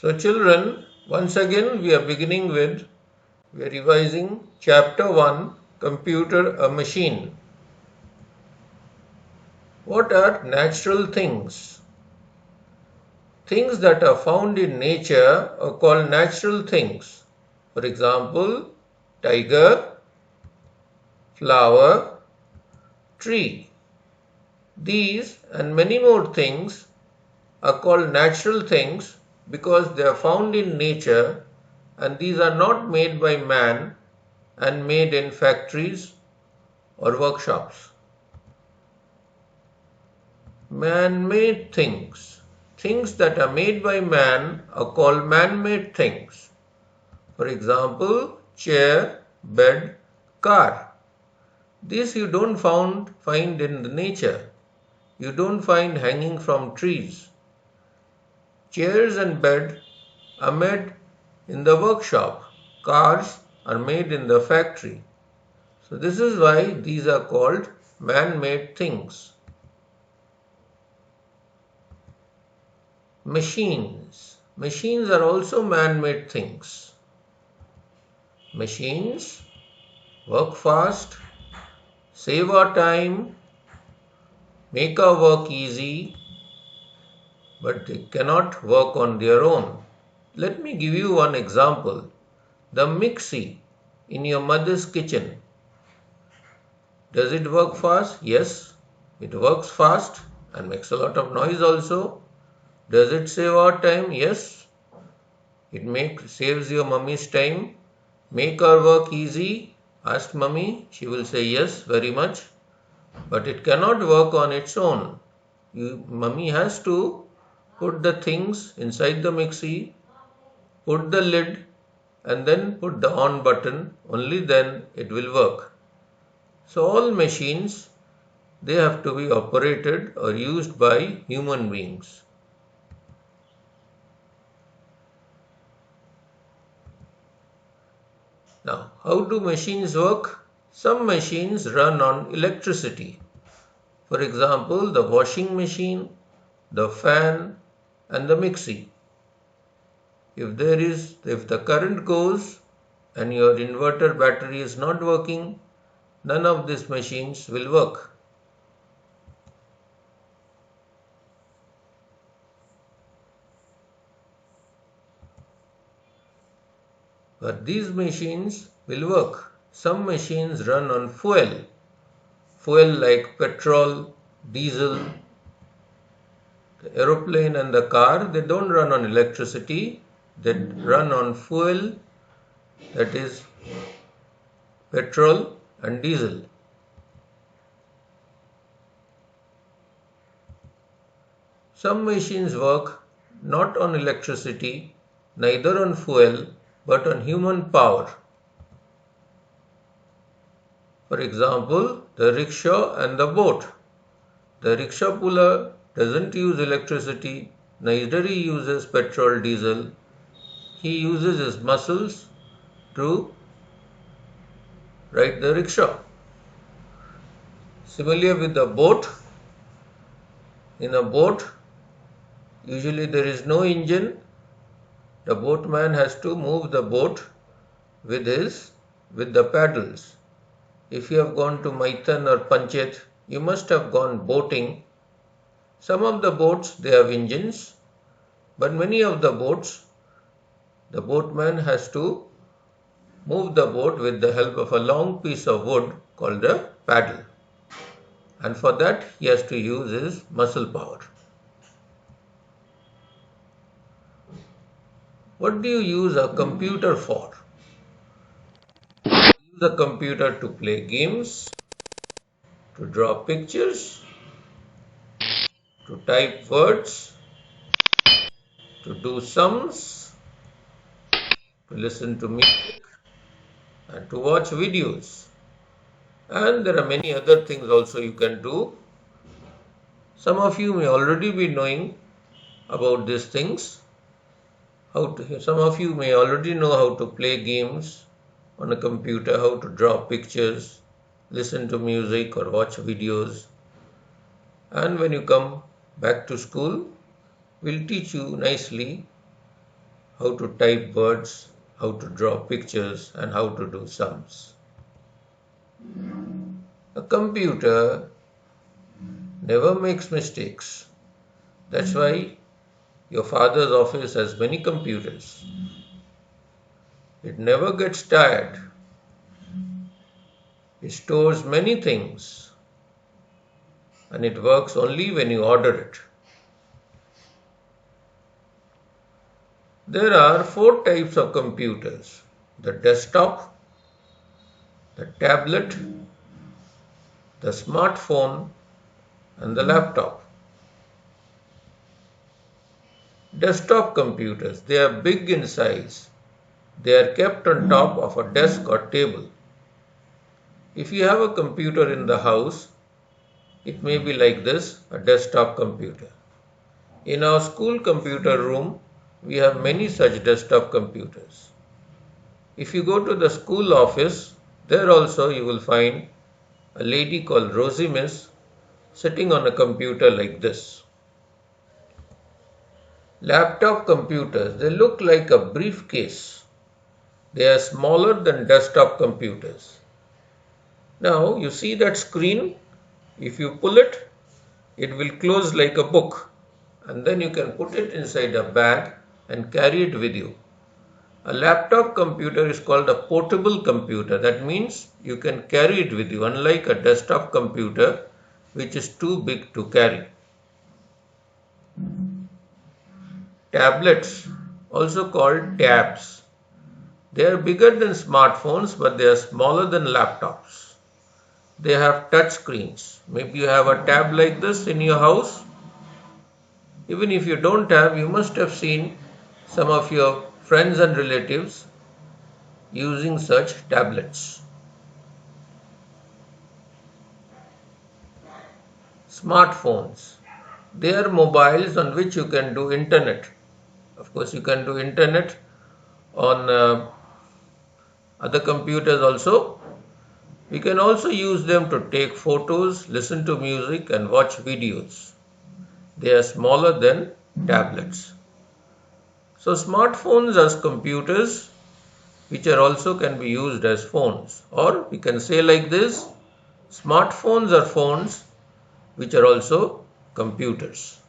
So children, once again we are revising chapter 1, Computer a Machine. What are natural things? Things that are found in nature are called natural things. For example, tiger, flower, tree. These and many more things are called natural things because they are found in nature, and these are not made by man and made in factories or workshops. Man-made things. Things that are made by man are called man-made things. For example, chair, bed, car. These you don't find in the nature. You don't find hanging from trees. Chairs and bed are made in the workshop. Cars are made in the factory. So this is why these are called man-made things. Machines. Machines are also man-made things. Machines work fast, save our time, make our work easy, but they cannot work on their own. Let me give you one example. The mixie in your mother's kitchen. Does it work fast? Yes, it works fast and makes a lot of noise also. Does it save our time? Yes, it saves your mummy's time. Make our work easy? Ask mummy, she will say yes, very much. But it cannot work on its own. Mummy has to put the things inside the mixie, put the lid, and then put the on button. Only then it will work. So all machines, they have to be operated or used by human beings. Now, how do machines work? Some machines run on electricity. For example, the washing machine, the fan, and the mixie. If the current goes and your inverter battery is not working, none of these machines will work. But these machines will work. Some machines run on fuel. Fuel like petrol, diesel. The aeroplane and the car, they don't run on electricity. They run on fuel, that is petrol and diesel. Some machines work not on electricity, neither on fuel, but on human power. For example, the rickshaw and the boat. The rickshaw puller doesn't use electricity, neither he uses petrol, diesel. He uses his muscles to ride the rickshaw. Similarly with the boat, in a boat, usually there is no engine. The boatman has to move the boat with the paddles. If you have gone to Maitan or Panchet, you must have gone boating. Some of the boats, they have engines, but many of the boats, the boatman has to move the boat with the help of a long piece of wood called a paddle. And for that, he has to use his muscle power. What do you use a computer for? You use a computer to play games, to draw pictures, to type words, to do sums, to listen to music, and to watch videos. And there are many other things also you can do. Some of you may already be knowing about these things. Some of you may already know how to play games on a computer, how to draw pictures, listen to music or watch videos. And when you come back to school, we'll teach you nicely how to type words, how to draw pictures, and how to do sums. A computer never makes mistakes. That's why your father's office has many computers. It never gets tired. It stores many things, and it works only when you order it. There are 4 types of computers: the desktop, the tablet, the smartphone, and the laptop. Desktop computers, they are big in size. They are kept on top of a desk or table. If you have a computer in the house, it may be like this, a desktop computer. In our school computer room, we have many such desktop computers. If you go to the school office, there also you will find a lady called Rosie Miss sitting on a computer like this. Laptop computers, they look like a briefcase. They are smaller than desktop computers. Now you see that screen, if you pull it, it will close like a book, and then you can put it inside a bag and carry it with you. A laptop computer is called a portable computer. That means you can carry it with you, unlike a desktop computer which is too big to carry. Tablets, also called tabs. They are bigger than smartphones, but they are smaller than laptops. They have touch screens. Maybe you have a tab like this in your house. Even if you don't have, you must have seen some of your friends and relatives using such tablets. Smartphones. They are mobiles on which you can do internet. Of course, you can do internet on other computers also. We can also use them to take photos, listen to music, and watch videos. They are smaller than tablets. So smartphones are computers which are also can be used as phones. Or we can say like this, smartphones are phones which are also computers.